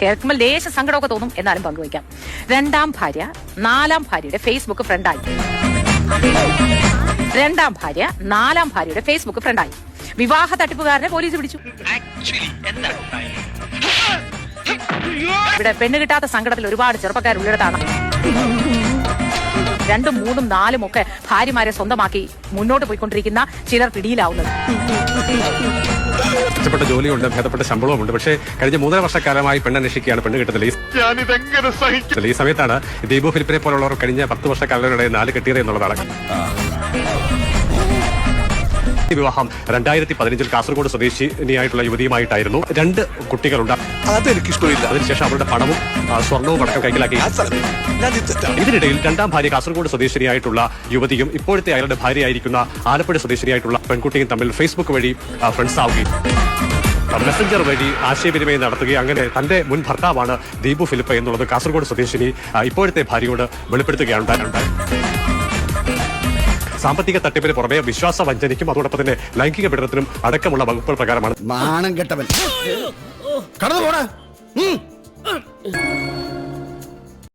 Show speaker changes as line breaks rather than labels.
കേൾക്കുമ്പോൾ ലേശ സങ്കടമൊക്കെ തോന്നും, എന്നാലും പങ്കുവയ്ക്കാം. 2ാം ഭാര്യ 4ാം ഭാര്യയുടെ ഫേസ്ബുക്ക് ഫ്രണ്ടായി. 2ാം ഭാര്യ 4ാം ഭാര്യയുടെ ഫേസ്ബുക്ക് ഫ്രണ്ടായി. വിവാഹ തട്ടിപ്പുകാരനെ പോലീസ് പിടിച്ചു. ഇവിടെ പെണ്ണ് കിട്ടാത്ത സങ്കടത്തിൽ ഒരുപാട് ചെറുപ്പക്കാരുള്ളിടത്താണ് 2ഉം 3ഉം 4ഉം ഒക്കെ ഭാര്യമാരെ സ്വന്തമാക്കി മുന്നോട്ട് പോയിക്കൊണ്ടിരിക്കുന്ന ചിലർ പിടിയിലാവുന്നത്.
മെച്ചപ്പെട്ട ജോലിയുണ്ട്, ഭേദപ്പെട്ട ശമ്പളവുമുണ്ട്. പക്ഷേ കഴിഞ്ഞ 3.5 വർഷക്കാലമായി പെണ്ണന്വേഷിക്കുകയാണ്, പെണ്ണ് കിട്ടുന്നില്ല. ഈ സമയത്താണ് ദീപു ഫിലിപ്പിനെ പോലുള്ളവർ കഴിഞ്ഞ 10 വർഷക്കാലങ്ങളുടെ 4 കെട്ടിയത് എന്നുള്ളതാണ്. വിവാഹം 2015 കാസർഗോഡ് സ്വദേശിനിയായിട്ടുള്ള യുവതിയുമായിട്ടായിരുന്നു. 2 കുട്ടികളുണ്ട്.
അതെനിക്കിഷ്ടമില്ല.
അതിനുശേഷം അവരുടെ പണവും സ്വർണവും അടക്കം കൈക്കലാക്കി. ഇതിനിടയിൽ 2ാം ഭാര്യ കാസർഗോഡ് സ്വദേശിനിയായിട്ടുള്ള യുവതിയും ഇപ്പോഴത്തെ അയാളുടെ ഭാര്യയായിരിക്കുന്ന ആലപ്പുഴ സ്വദേശിനിയായിട്ടുള്ള പെൺകുട്ടിയും തമ്മിൽ ഫേസ്ബുക്ക് വഴി ഫ്രണ്ട്സ് ആവുകയും മെസ്സഞ്ചർ വഴി ആശയവിനിമയം നടത്തുകയും അങ്ങനെ തന്റെ മുൻ ഭർത്താവാണ് ദീപു ഫിലിപ്പ് എന്നുള്ളത് കാസർഗോഡ് സ്വദേശിനി ഇപ്പോഴത്തെ ഭാര്യയോട് വെളിപ്പെടുത്തുകയാണ് ഉണ്ടായത്. സാമ്പത്തിക തട്ടിപ്പിന് പുറമെ വിശ്വാസ വഞ്ചനയ്ക്കും അതോടൊപ്പം തന്നെ ലൈംഗിക പീഡനത്തിനും അടക്കമുള്ള വകുപ്പുകൾ പ്രകാരമാണ്.
മാനം കെട്ടവൻ കടന്നു പോടാ.